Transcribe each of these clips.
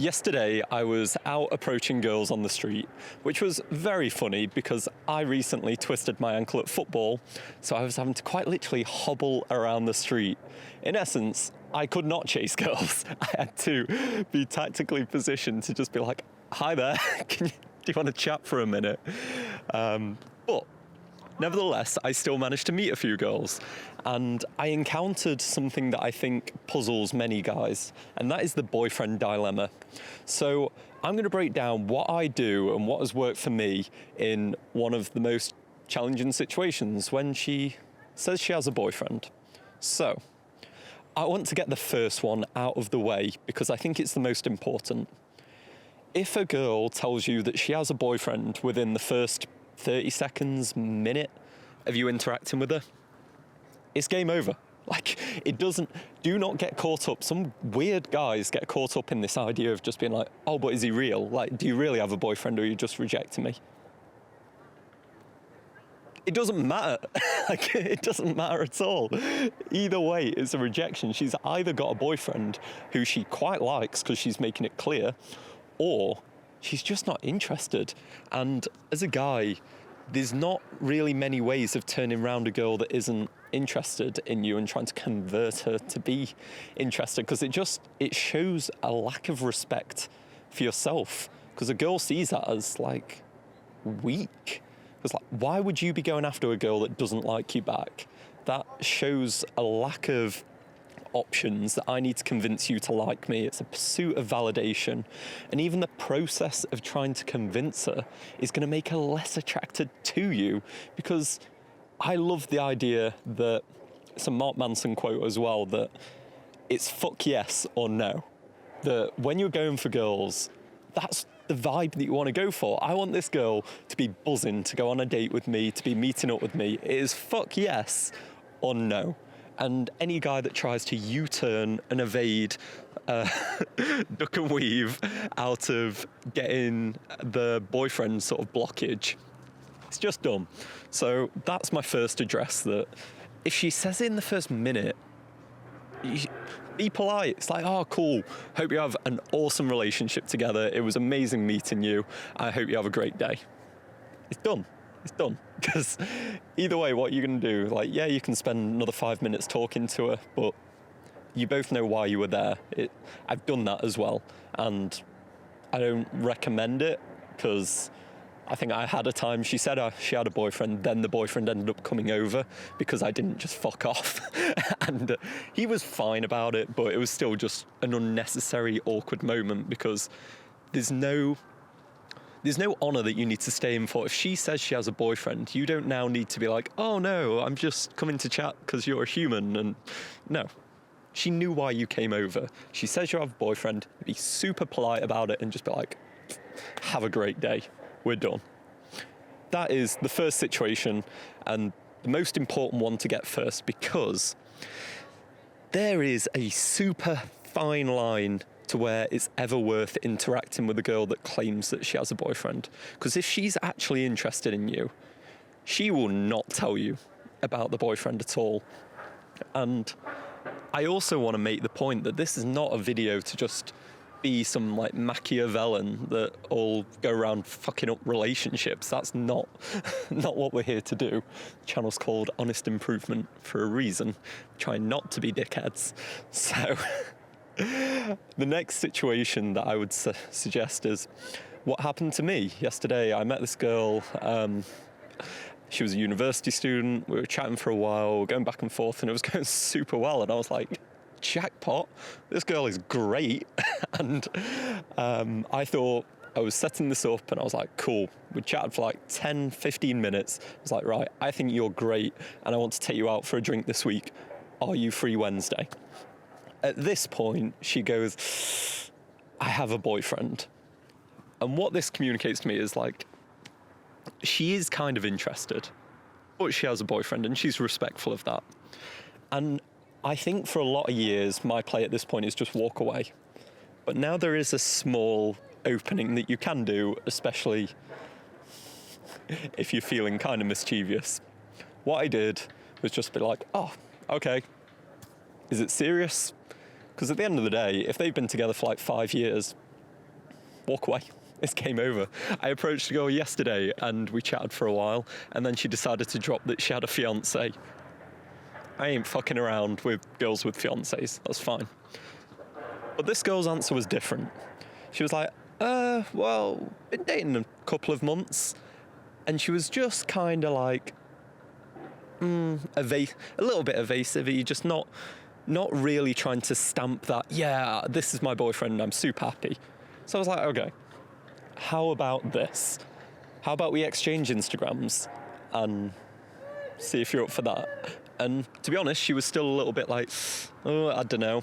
Yesterday, I was out approaching girls on the street, which was very funny because I recently twisted my ankle at football, so I was having to quite literally hobble around the street. In essence, I could not chase girls. I had to be tactically positioned to just be like, hi there, do you want to chat for a minute? But nevertheless, I still managed to meet a few girls, and I encountered something that I think puzzles many guys, and that is the boyfriend dilemma. So I'm going to break down what I do and what has worked for me in one of the most challenging situations when she says she has a boyfriend. So I want to get the first one out of the way because I think it's the most important. If a girl tells you that she has a boyfriend within the first 30 seconds, minute of you interacting with her, it's game over. Do not get caught up. Some weird guys get caught up in this idea of just being like, oh, but is he real? Like, do you really have a boyfriend or are you just rejecting me? It doesn't matter. It doesn't matter at all. Either way, it's a rejection. She's either got a boyfriend who she quite likes because she's making it clear, or she's just not interested. And as a guy, there's not really many ways of turning around a girl that isn't interested in you and trying to convert her to be interested, because it shows a lack of respect for yourself, because a girl sees that as like weak. It's like, why would you be going after a girl that doesn't like you back? That shows a lack of options that I need to convince you to like me. It's a pursuit of validation, and even the process of trying to convince her is going to make her less attracted to you, because I love the idea that it's a Mark Manson quote as well, that it's fuck yes or no. That when you're going for girls, that's the vibe that you want to go for. I want this girl to be buzzing to go on a date with me, to be meeting up with me. It is fuck yes or no. And any guy that tries to U-turn and evade, duck and weave out of getting the boyfriend sort of blockage, it's just dumb. So that's my first address, that if she says it in the first minute, be polite. It's like, oh, cool. Hope you have an awesome relationship together. It was amazing meeting you. I hope you have a great day. It's done. It's done. Because either way, what you're going to do, like, yeah, you can spend another 5 minutes talking to her, but you both know why you were there. I've done that as well, and I don't recommend it, because I think I had a time, she said she had a boyfriend, then the boyfriend ended up coming over because I didn't just fuck off. And he was fine about it, but it was still just an unnecessary awkward moment, because there's no honour that you need to stay in for. If she says she has a boyfriend, you don't now need to be like, oh no, I'm just coming to chat because you're a human. And no, she knew why you came over. She says you have a boyfriend, be super polite about it and just be like, have a great day, we're done. That is the first situation, and the most important one to get first, because there is a super fine line to where it's ever worth interacting with a girl that claims that she has a boyfriend. Because if she's actually interested in you, she will not tell you about the boyfriend at all. And I also want to make the point that this is not a video to just be some like Machiavellian that all go around fucking up relationships. That's not what we're here to do. The channel's called Honest Improvement for a reason. Trying not to be dickheads. So the next situation that I would suggest is what happened to me yesterday. I met this girl. She was a university student. We were chatting for a while, going back and forth, and it was going super well. And I was like, jackpot, this girl is great. And I thought I was setting this up, and I was like, cool. We chatted for like 10, 15 minutes. I was like, right, I think you're great, and I want to take you out for a drink this week. Are you free Wednesday? At this point, she goes, I have a boyfriend. And what this communicates to me is like, she is kind of interested, but she has a boyfriend, and she's respectful of that. And I think for a lot of years, my play at this point is just walk away. But now there is a small opening that you can do, especially if you're feeling kind of mischievous. What I did was just be like, oh, okay, is it serious? Because at the end of the day, if they've been together for like 5 years, walk away. It's game over. I approached the girl yesterday and we chatted for a while, and then she decided to drop that she had a fiance. I ain't fucking around with girls with fiancés. That's fine. But this girl's answer was different. She was like, well, been dating a couple of months. And she was just kind of like, a little bit evasive. You're just not really trying to stamp that, yeah, this is my boyfriend, I'm super happy. So I was like, okay, how about this? How about we exchange Instagrams and see if you're up for that? And to be honest, she was still a little bit like, oh, I don't know.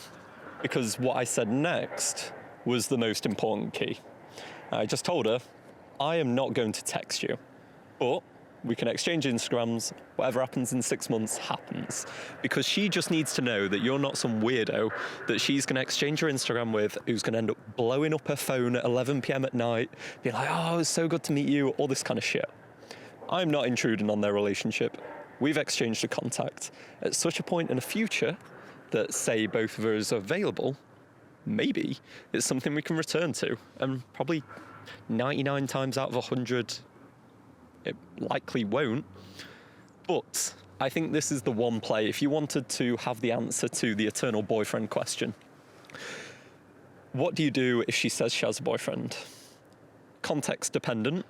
Because what I said next was the most important key. I just told her, I am not going to text you, but we can exchange Instagrams. Whatever happens in 6 months happens. Because she just needs to know that you're not some weirdo that she's going to exchange her Instagram with, who's going to end up blowing up her phone at 11 p.m. at night, be like, oh, it was so good to meet you, all this kind of shit. I'm not intruding on their relationship. We've exchanged a contact. At such a point in the future that, say, both of us are available, maybe it's something we can return to. And probably 99 times out of 100, it likely won't. But I think this is the one play. If you wanted to have the answer to the eternal boyfriend question, what do you do if she says she has a boyfriend? Context dependent.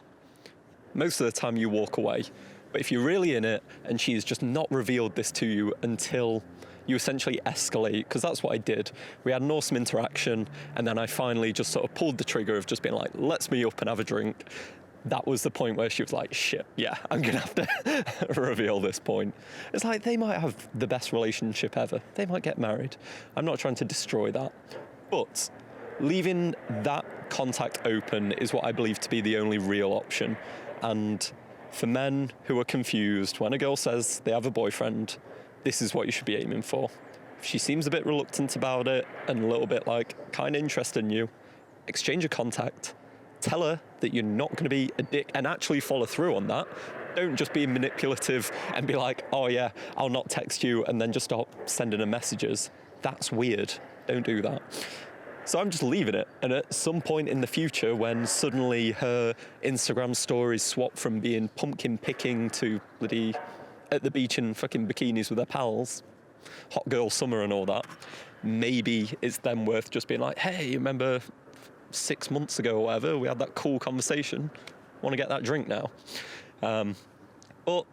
Most of the time you walk away. But if you're really in it and she's just not revealed this to you until you essentially escalate, because that's what I did. We had an awesome interaction, and then I finally just sort of pulled the trigger of just being like, let's meet up and have a drink. That was the point where she was like, shit, yeah, I'm going to have to reveal this point. It's like, they might have the best relationship ever. They might get married. I'm not trying to destroy that. But leaving that contact open is what I believe to be the only real option. And for men who are confused, when a girl says they have a boyfriend, this is what you should be aiming for. If she seems a bit reluctant about it and a little bit like kind of interested in you, exchange a contact. Tell her that you're not going to be a dick and actually follow through on that. Don't just be manipulative and be like, oh yeah, I'll not text you, and then just stop sending her messages. That's weird. Don't do that. So I'm just leaving it. And at some point in the future, when suddenly her Instagram stories swap from being pumpkin picking to bloody at the beach in fucking bikinis with their pals, hot girl summer and all that, maybe it's then worth just being like, hey, remember 6 months ago or whatever, we had that cool conversation. Want to get that drink now? But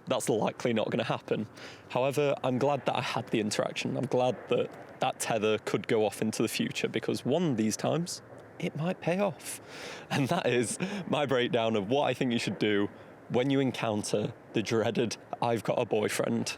that's likely not going to happen. However, I'm glad that I had the interaction. I'm glad that that tether could go off into the future, because one of these times, it might pay off. And that is my breakdown of what I think you should do when you encounter the dreaded, I've got a boyfriend